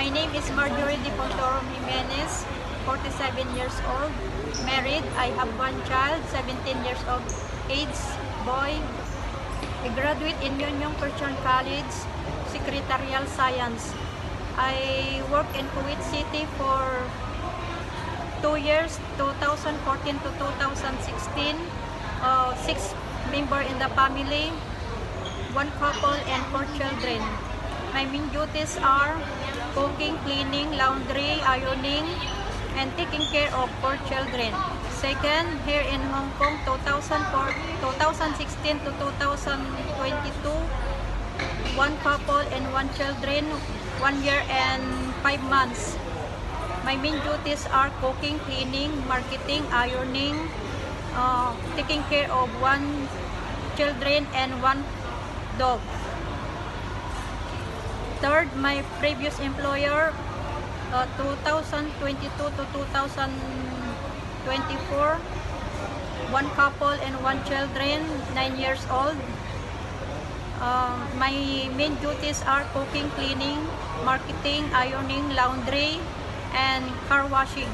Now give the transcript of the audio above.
My name is Marjorie de Pontoro Jimenez, 47 years old, married. I have one child, 17 years old age, boy. I graduate in Myonyong Christian College, Secretarial Science. I worked in Kuwait City for 2 years, 2014 to 2016. 6 members in the family, 1 couple and 4 children. My main duties are cooking, cleaning, laundry, ironing, and taking care of 4 children. Second, here in Hong Kong, 2016 to 2022, 1 couple and 1 children, 1 year and 5 months. My main duties are cooking, cleaning, marketing, ironing, taking care of 1 children and 1 dog. Third, my previous employer, 2022 to 2024, 1 couple and 1 children, 9 years old. My main duties are cooking, cleaning, marketing, ironing, laundry, and car washing.